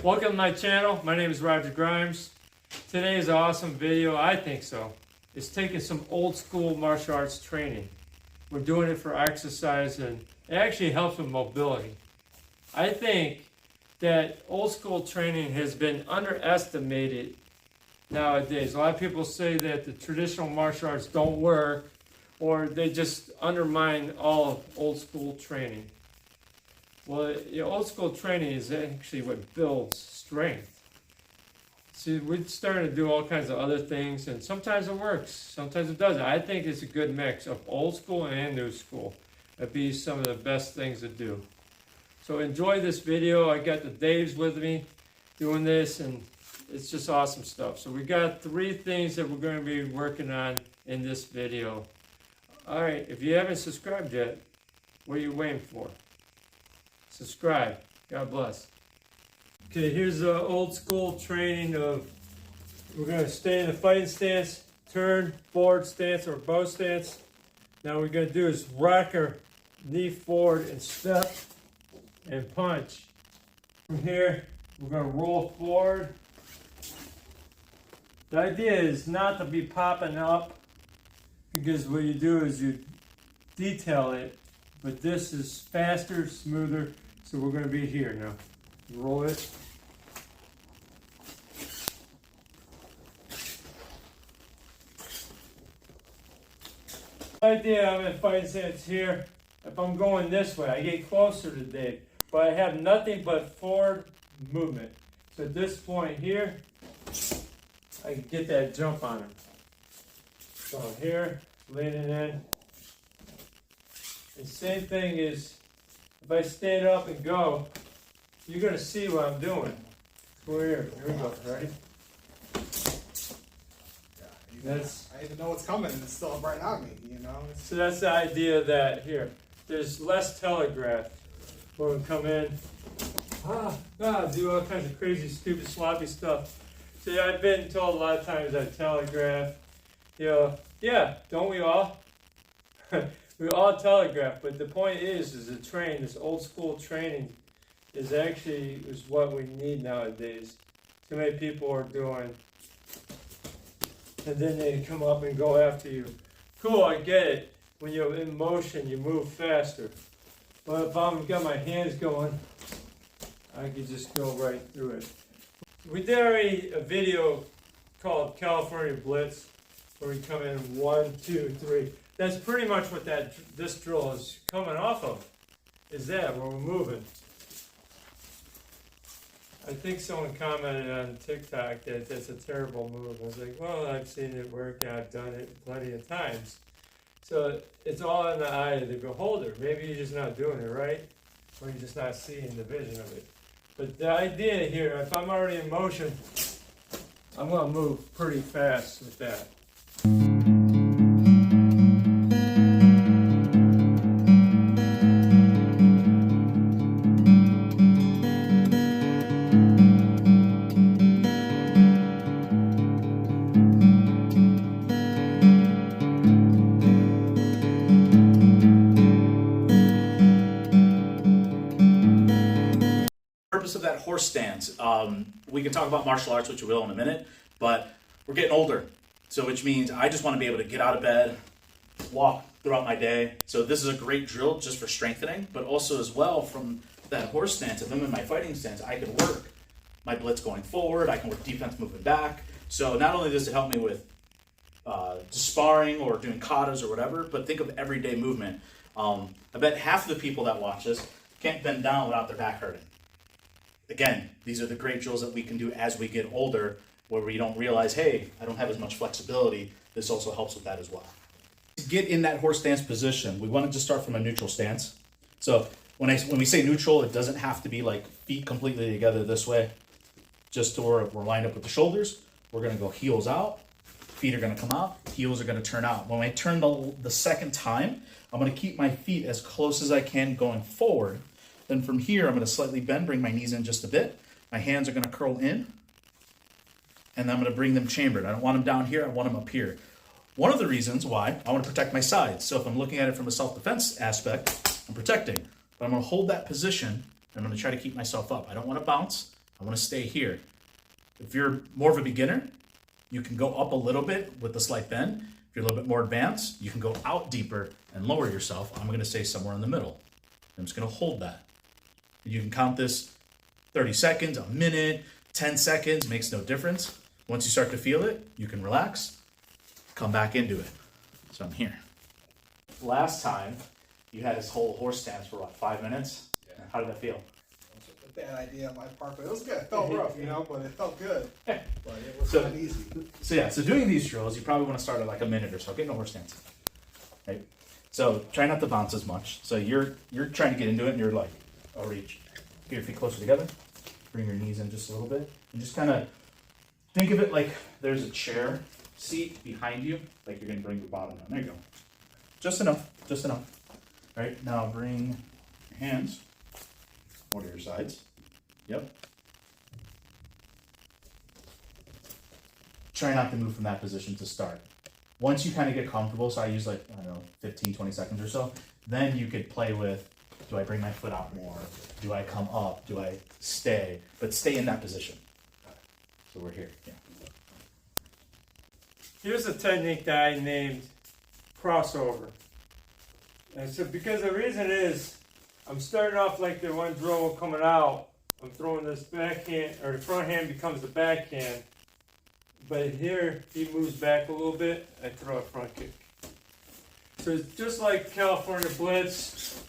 Welcome to my channel. My name is Roger Grimes. Today's awesome video, I think so, is taking some old school martial arts training. We're doing it for exercise and it actually helps with mobility. I think that old school training has been underestimated nowadays. A lot of people say that the traditional martial arts don't work or they just undermine all of old school training. Well, old school training is actually what builds strength. See, we're starting to do all kinds of other things, and sometimes it works, sometimes it doesn't. I think it's a good mix of old school and new school. That'd be some of the best things to do. So enjoy this video. I got the Daves with me doing this, and it's just awesome stuff. So we got 3 things that we're going to be working on in this video. All right, if you haven't subscribed yet, what are you waiting for? Subscribe. God bless. Okay, here's the old school training of, we're going to stay in the fighting stance, turn, forward stance, or bow stance. Now what we're going to do is rock our knee forward and step and punch. From here, we're going to roll forward. The idea is not to be popping up, because what you do is you detail it, but this is faster, smoother. So we're going to be here now. Roll it. The idea I'm in fighting stance here. If I'm going this way, I get closer to Dave, but I have nothing but forward movement. So at this point here, I can get that jump on him. So I'm here, leaning in. And same thing is, if I stand up and go, you're going to see what I'm doing. We're here. Here we go. Ready? Yeah, I even know what's coming, and it's still right on me. So that's the idea that here, there's less telegraph. When we come in, do all kinds of crazy, stupid, sloppy stuff. See, I've been told a lot of times I telegraph. Yeah, don't we all? We all telegraph, but the point is to train, this old school training is what we need nowadays. Too many people are doing, and then they come up and go after you. Cool, I get it. When you're in motion, you move faster. But if I've got my hands going, I can just go right through it. We did already a video called California Blitz, where we come in 1, 2, 3. That's pretty much what this drill is coming off of, is that, where we're moving. I think someone commented on TikTok that that's a terrible move. I was like, well, I've seen it work, I've done it plenty of times. So it's all in the eye of the beholder. Maybe you're just not doing it right, or you're just not seeing the vision of it. But the idea here, if I'm already in motion, I'm going to move pretty fast with that. Purpose of that horse stance, we can talk about martial arts, which we will in a minute, but we're getting older, so which means I just want to be able to get out of bed, walk throughout my day. So this is a great drill just for strengthening, but also as well from that horse stance. If I'm in my fighting stance, I can work my blitz going forward, I can work defense moving back. So not only does it help me with sparring or doing katas or whatever, but think of everyday movement. I bet half of the people that watch this can't bend down without their back hurting. Again, these are the great drills that we can do as we get older, where we don't realize, hey, I don't have as much flexibility. This also helps with that as well. To get in that horse stance position, we want to just start from a neutral stance. So when we say neutral, it doesn't have to be like feet completely together this way. Just to where we're lined up with the shoulders. We're going to go heels out. Feet are going to come out. Heels are going to turn out. When I turn the second time, I'm going to keep my feet as close as I can going forward. Then from here, I'm going to slightly bend, bring my knees in just a bit. My hands are going to curl in, and then I'm going to bring them chambered. I don't want them down here. I want them up here. One of the reasons why I want to protect my sides. So if I'm looking at it from a self-defense aspect, I'm protecting. But I'm going to hold that position, and I'm going to try to keep myself up. I don't want to bounce. I want to stay here. If you're more of a beginner, you can go up a little bit with the slight bend. If you're a little bit more advanced, you can go out deeper and lower yourself. I'm going to stay somewhere in the middle. I'm just going to hold that. You can count this 30 seconds, a minute, 10 seconds, makes no difference. Once you start to feel it, you can relax, come back into it. So I'm here. Last time, you had this whole horse stance for what, 5 minutes? Yeah. How did that feel? A bad idea on my part, but it was good. It felt rough, you know, but it felt good. But it was So- not easy. So doing these drills, you probably want to start at like a minute or so. Get in a horse stance. Right? So try not to bounce as much. So you're trying to get into it and you're like, I'll reach. Get your feet closer together. Bring your knees in just a little bit. And just kind of think of it like there's a chair seat behind you. Like you're going to bring your bottom down. There you go. Just enough. Just enough. All right. Now bring your hands over your sides. Yep. Try not to move from that position to start. Once you kind of get comfortable, so I use like, I don't know, 15, 20 seconds or so, then you could play with, do I bring my foot out more? Do I come up? Do I stay? But stay in that position. So we're here, yeah. Here's a technique that I named crossover. And so because the reason is, I'm starting off like the one drill coming out. I'm throwing this backhand, or the front hand becomes the backhand. But here, he moves back a little bit, I throw a front kick. So it's just like California Blitz,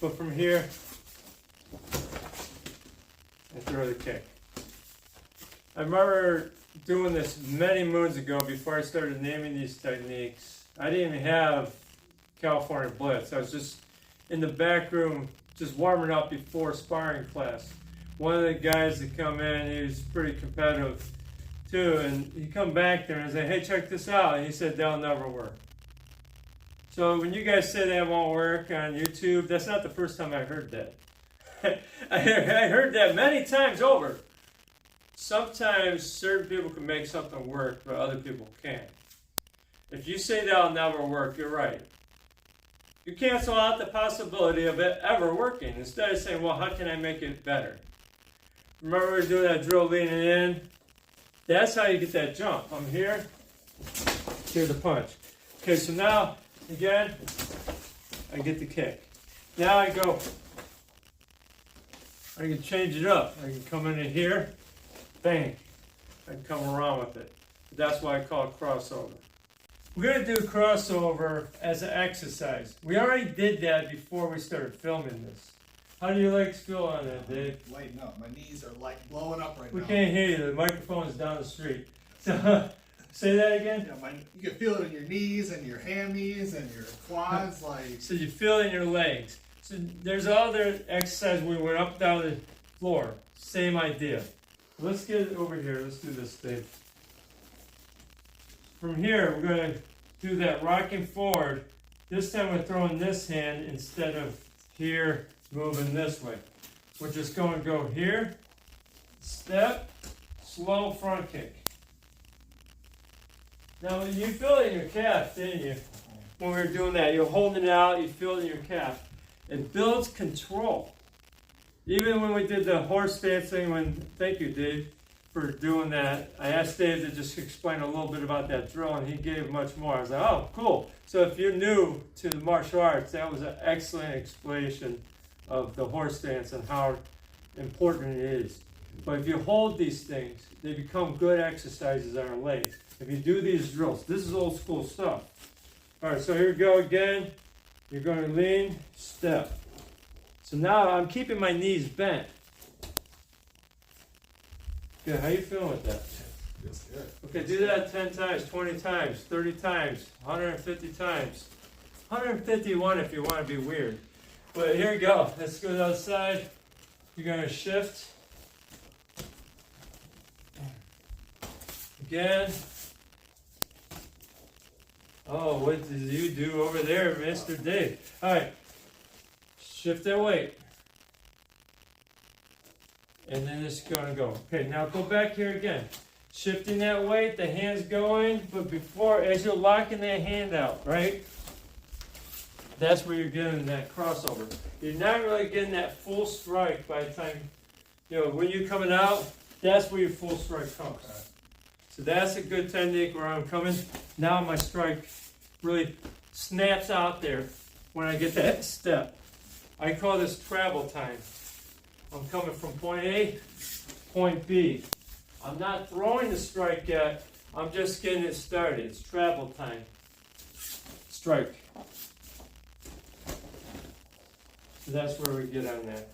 but from here, I throw the kick. I remember doing this many moons ago before I started naming these techniques. I didn't even have California Blitz. I was just in the back room, just warming up before sparring class. One of the guys that come in, he was pretty competitive too, and he come back there and say, "Hey, check this out." And he said, "That'll never work." So when you guys say that won't work on YouTube, that's not the first time I heard that. I heard that many times over. Sometimes certain people can make something work, but other people can't. If you say that'll never work, you're right. You cancel out the possibility of it ever working. Instead of saying, well, how can I make it better? Remember we were doing that drill leaning in? That's how you get that jump. I'm here, here's the punch. Okay, so now, again, I get the kick. Now I go, I can change it up. I can come into here, bang. I can come around with it. That's why I call it crossover. We're going to do crossover as an exercise. We already did that before we started filming this. How do your legs feel on that, Dave? Lighten up. My knees are like blowing up right We now. can't hear you. The microphone is down the street. So, say that again. Yeah, you can feel it in your knees and your hammies and your quads. Like, So you feel it in your legs. So there's other exercise. We went up down the floor. Same idea. Let's get it over here. Let's do this, Dave. From here, we're going to do that rocking forward. This time we're throwing this hand instead of here, moving this way. We're just going to go here, step, slow front kick. Now you feel it in your calf, didn't you? When we were doing that, you're holding it out, you feel it in your calf. It builds control. Even when we did the horse dancing, thank you, Dave, for doing that. I asked Dave to just explain a little bit about that drill, and he gave much more. I was like, oh, cool. So if you're new to the martial arts, that was an excellent explanation of the horse dance and how important it is. But if you hold these things, they become good exercises on our legs. If you do these drills, this is old school stuff. All right, so here we go again. You're going to lean, step. So now I'm keeping my knees bent. Good, how you feeling with that? feels good. Okay, do that 10 times, 20 times, 30 times, 150 times. 151 if you want to be weird. But here we go. Let's go to the other side. You're going to shift. Again. Oh, what did you do over there, Mr. Dave? All right. Shift that weight. And then it's going to go. Okay, now go back here again. Shifting that weight, the hand's going, but before, as you're locking that hand out, right? That's where you're getting that crossover. You're not really getting that full strike by the time You know, when you're coming out, that's where your full strike comes. Okay. So that's a good technique where I'm coming. Now my strike really snaps out there when I get that step. I call this travel time. I'm coming from point A, point B. I'm not throwing the strike yet. I'm just getting it started. It's travel time. Strike. So that's where we get on that.